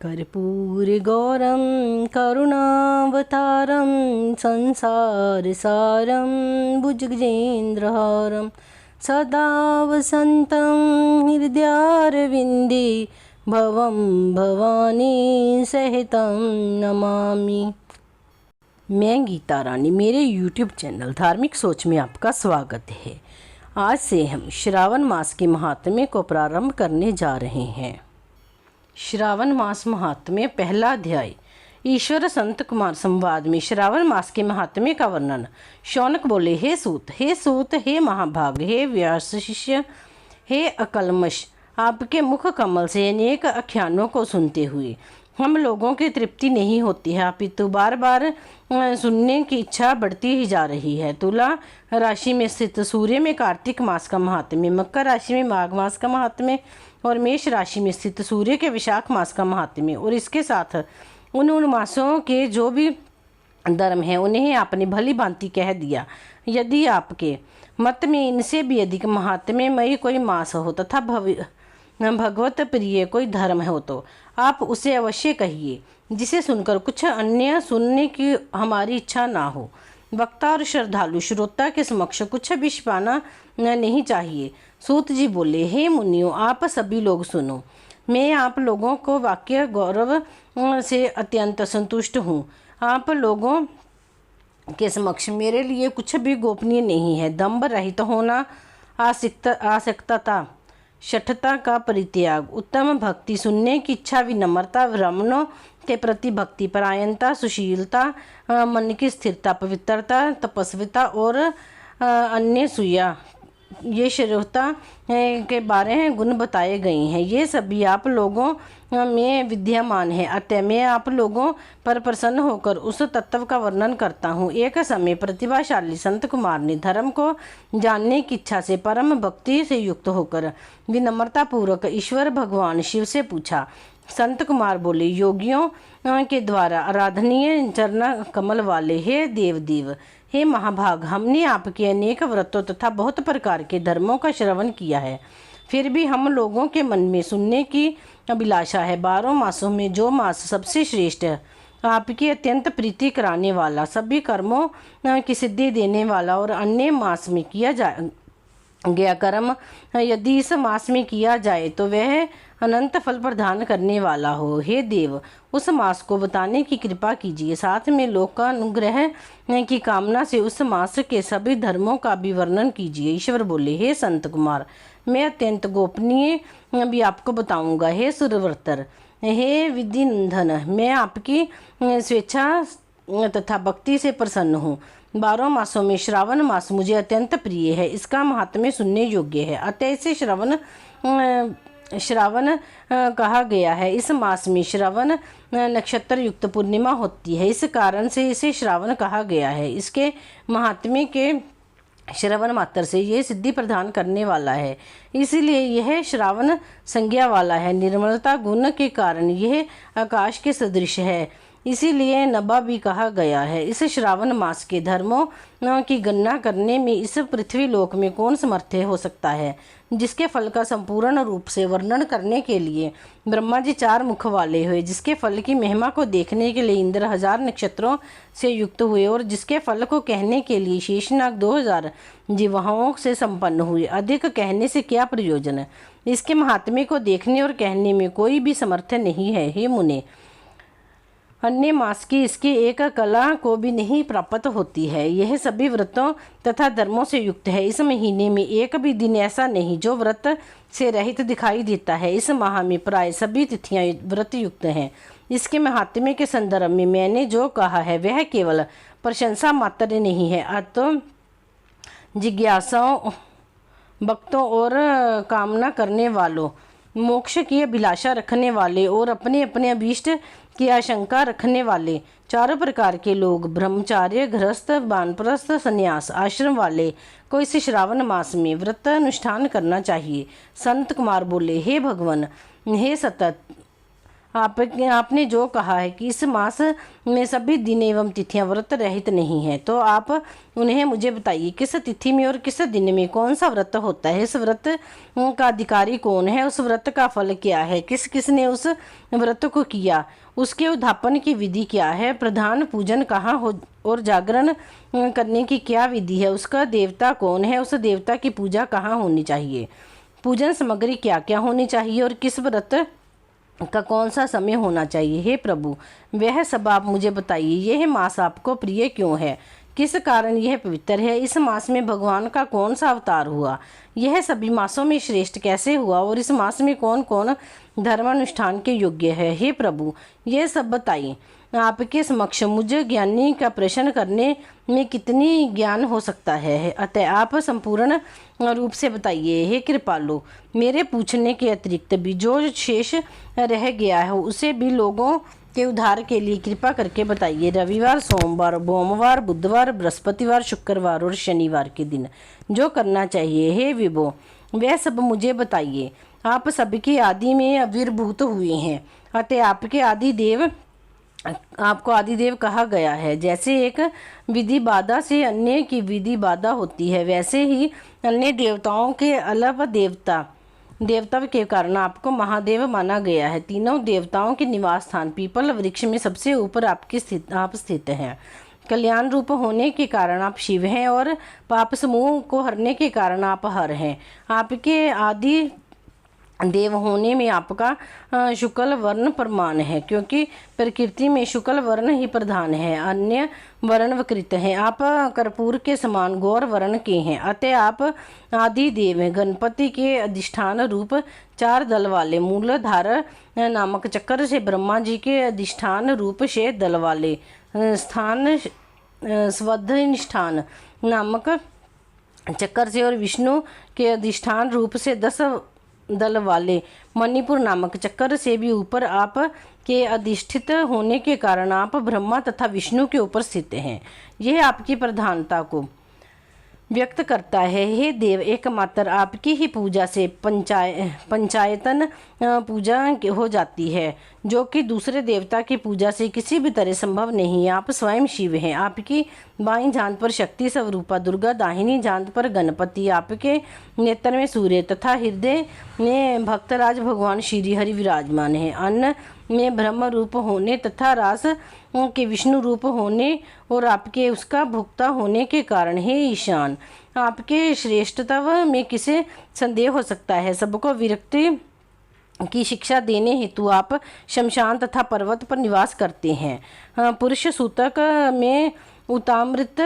कर्पूरगौरं करुणावतारं संसारसारं भुजगेन्द्रहारं सदा वसन्तं हृदयारविन्दे भवं भवानी सहितं नमामि। मैं गीता रानी, मेरे YouTube चैनल धार्मिक सोच में आपका स्वागत है। आज से हम श्रावण मास के महात्म्य को प्रारंभ करने जा रहे हैं। श्रावण मास महात्म्य, पहला अध्याय। ईश्वर संत कुमार संवाद में श्रावण मास के महात्म्य का वर्णन। शौनक बोले, हे सूत, हे महाभाग, हे व्यास शिष्य, हे अकल्मष, आपके मुख कमल से अनेक आख्यानों को सुनते हुए हम लोगों की तृप्ति नहीं होती है, अपितु बार बार सुनने की इच्छा बढ़ती ही जा रही है। तुला राशि में स्थित सूर्य में कार्तिक मास का महात्म्य, मकर राशि में माघ मास का महात्म्य और मेष राशि में स्थित सूर्य के विशाख मास का महात्म्य, और इसके साथ उन मासों के जो भी धर्म हैं उन्हें आपने भली भांति कह दिया। यदि आपके मत में इनसे भी अधिक महात्म्यमयी कोई मास हो तथा भगवत प्रिय कोई धर्म हो तो आप उसे अवश्य कहिए, जिसे सुनकर कुछ अन्य सुनने की हमारी इच्छा ना हो। वक्ता और श्रद्धालु श्रोता के समक्ष कुछ भी छिपाना नहीं चाहिए। सूत जी बोले, हे मुनियों, आप सभी लोग सुनो। मैं आप लोगों को वाक्य गौरव से अत्यंत संतुष्ट हूँ। आप लोगों के समक्ष मेरे लिए कुछ भी गोपनीय नहीं है। दंभ रहित होना, आसक्तता, शठता का परित्याग, उत्तम भक्ति, सुनने की इच्छा, विनम्रता, ब्राह्मणों के प्रति भक्ति, परायणता, सुशीलता, मन की स्थिरता, पवित्रता, तपस्विता और अन्य सूया, ये श्रेष्ठता के बारे में गुण बताए गए हैं। ये सभी आप लोगों में विद्यमान है। अतः मैं आप लोगों पर प्रसन्न होकर उस तत्व का वर्णन करता हूँ। एक समय प्रतिभाशाली संत कुमार ने धर्म को जानने की इच्छा से परम भक्ति से युक्त होकर विनम्रता पूर्वक ईश्वर भगवान शिव से पूछा। संत कुमार बोले, योगियों के द्वारा आराधनीय चरण कमल वाले हे देवदेव, हे महाभाग, हमने आपके अनेक व्रतों तथा बहुत प्रकार के धर्मों का श्रवण किया है, फिर भी हम लोगों के मन में सुनने की अभिलाषा है। 12 मासों में जो मास सबसे श्रेष्ठ है, आपकी अत्यंत प्रीति कराने वाला, सभी कर्मों की सिद्धि देने वाला और अन्य मास में किया गया कर्म यदि इस मास में किया जाए तो वह अनंत फल प्रदान करने वाला हो। हे देव, उस मास को बताने की कृपा कीजिए। साथ में लोक का अनुग्रह की कामना से उस मास के सभी धर्मों का भी वर्णन कीजिए। ईश्वर बोले, हे संत कुमार, मैं अत्यंत गोपनीय भी आपको बताऊंगा। हे सुरवर्तर, हे विधिनंदन, मैं आपकी स्वेच्छा तथा भक्ति से प्रसन्न हूँ। 12 मासों में श्रावण मास मुझे अत्यंत प्रिय है, इसका महात्म्य सुनने योग्य है। अतः इसे श्रावण कहा गया है। इस मास में श्रवण नक्षत्र युक्त पूर्णिमा होती है, इस कारण से इसे श्रावण कहा गया है। इसके महात्म्य के श्रवण मात्र से यह सिद्धि प्रदान करने वाला है, इसलिए यह श्रावण संज्ञा वाला है। निर्मलता गुण के कारण यह आकाश के सदृश है, इसीलिए नभा भी कहा गया है। इस श्रावण मास के धर्मों की गणना करने में इस पृथ्वी लोक में कौन समर्थ हो सकता है, जिसके फल का संपूर्ण रूप से वर्णन करने के लिए ब्रह्मा जी 4 मुख वाले हुए, जिसके फल की महिमा को देखने के लिए इंद्र 1000 नक्षत्रों से युक्त हुए और जिसके फल को कहने के लिए शेषनाग 2000 जिह्वाओं से संपन्न हुए। अधिक कहने से क्या प्रयोजन है? इसके महात्म्य को देखने और कहने में कोई भी समर्थ नहीं है। हे मुने, अन्य मास की इसकी एक कला को भी नहीं प्राप्त होती है। यह सभी व्रतों तथा धर्मों से युक्त है। इस महीने में एक भी दिन ऐसा नहीं जो व्रत से रहित दिखाई देता है। इस माह में प्राय सभी तिथियां व्रत युक्त हैं। इसके महात्म्य के संदर्भ में मैंने जो कहा है वह केवल प्रशंसा मात्र नहीं है, अतः जिज्ञासाओं, भक्तों और कामना करने वालों, मोक्ष की अभिलाषा रखने वाले और अपने अपने अभीष्ट की आशंका रखने वाले 4 प्रकार के लोग, ब्रह्मचार्य, गृहस्थ, वानप्रस्थ, संन्यास आश्रम वाले को इस श्रावण मास में व्रत अनुष्ठान करना चाहिए। संत कुमार बोले, हे भगवान, हे सतत आपने जो कहा है कि इस मास में सभी दिन एवं तिथियां व्रत रहित नहीं है, तो आप उन्हें मुझे बताइए, किस तिथि में और किस दिन में कौन सा व्रत होता है, इस व्रत का अधिकारी कौन है, उस व्रत का फल क्या है, किस किस ने उस व्रत को किया, उसके उद्यापन की विधि क्या है, प्रधान पूजन कहाँ हो और जागरण करने की क्या विधि है, उसका देवता कौन है, उस देवता की पूजा कहाँ होनी चाहिए, पूजन सामग्री क्या क्या होनी चाहिए और किस व्रत का कौन सा समय होना चाहिए। हे प्रभु, वह सब आप मुझे बताइए। यह मास आपको प्रिय क्यों है, किस कारण यह पवित्र है, इस मास में भगवान का कौन सा अवतार हुआ, यह सभी मासों में श्रेष्ठ कैसे हुआ और इस मास में कौन कौन धर्मानुष्ठान के योग्य है। हे प्रभु, यह सब बताइए। आपके समक्ष मुझे ज्ञानी का प्रश्न करने में कितनी ज्ञान हो सकता है, अतः आप संपूर्ण रूप से बताइए। हे कृपालु, मेरे पूछने के अतिरिक्त भी जो शेष रह गया है उसे भी लोगों के उद्धार के लिए कृपा करके बताइए। रविवार, सोमवार, सोमवार, बुधवार, बृहस्पतिवार, शुक्रवार और शनिवार के दिन जो करना चाहिए, हे विभो, वह सब मुझे बताइए। आप सबके आदि में आविर्भूत हुए हैं, अतः आपको आदिदेव कहा गया है। जैसे एक विधि बाधा से अन्य की विधि बाधा होती है, वैसे ही अन्य देवताओं के अलावा देवता के कारण आपको महादेव माना गया है। तीनों देवताओं के निवास स्थान पीपल वृक्ष में सबसे ऊपर आप स्थित हैं। कल्याण रूप होने के कारण आप शिव हैं और पाप समूह को हरने के कारण आप हर हैं। आपके आदि देव होने में आपका शुक्ल वर्ण प्रमाण है, क्योंकि प्रकृति में शुक्ल वर्ण ही प्रधान है, अन्य वर्ण विकृत हैं। आप कर्पूर के समान गौर वर्ण के हैं, अतः आप आदि देव हैं। गणपति के अधिष्ठान रूप 4 दल वाले मूलधार नामक चक्र से, ब्रह्मा जी के अधिष्ठान रूप 6 दल वाले स्थान स्वधिष्ठान नामक चक्र से और विष्णु के अधिष्ठान रूप से 10 दल वाले मणिपुर नामक चक्र से भी ऊपर आप के अधिष्ठित होने के कारण आप ब्रह्मा तथा विष्णु के ऊपर स्थित हैं। यह आपकी प्रधानता को व्यक्त करता है। हे देव, एकमात्र आपकी ही पूजा से पंचायतन पूजा हो जाती है, जो कि दूसरे देवता की पूजा से किसी भी तरह संभव नहीं है। आप स्वयं शिव हैं। आपकी बाईं जांघ पर शक्ति स्वरूपा दुर्गा, दाहिनी जांघ पर गणपति, आपके नेत्र में सूर्य तथा हृदय में भक्तराज भगवान श्री हरि विराजमान है। अन्न में ब्रह्म रूप होने तथा रास के विष्णु रूप होने और आपके उसका भुक्ता होने के कारण हे ईशान, आपके श्रेष्ठत्व में किसे संदेह हो सकता है। सबको विरक्ति की शिक्षा देने हेतु आप शमशान तथा पर्वत पर निवास करते हैं। पुरुष सूतक में उतामृत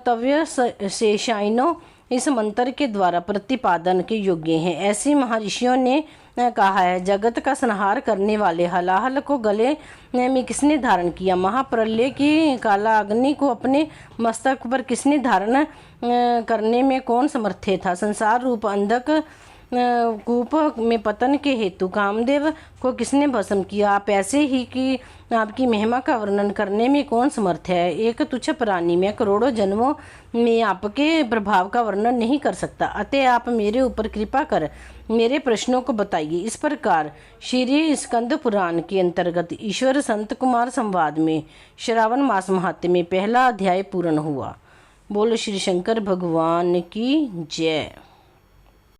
तव्य शेषाइनो इस मंत्र के द्वारा प्रतिपादन के योग्य हैं। ऐसी महर्षियों ने कहा है, जगत का संहार करने वाले हलाहल को गले में किसने धारण किया, महाप्रलय की काला अग्नि को अपने मस्तक पर किसने धारण करने में कौन समर्थ था, संसार रूप अंधक कूप में पतन के हेतु कामदेव को किसने भस्म किया, आप ऐसे ही कि आपकी महिमा का वर्णन करने में कौन समर्थ है। एक तुच्छ प्राणी में करोड़ों जन्मों में आपके प्रभाव का वर्णन नहीं कर सकता, अतः आप मेरे ऊपर कृपा कर मेरे प्रश्नों को बताइए। इस प्रकार श्री स्कंद पुराण के अंतर्गत ईश्वर संत कुमार संवाद में श्रावण मास महात्म्य में पहला अध्याय पूर्ण हुआ। बोलो श्री शंकर भगवान की जय।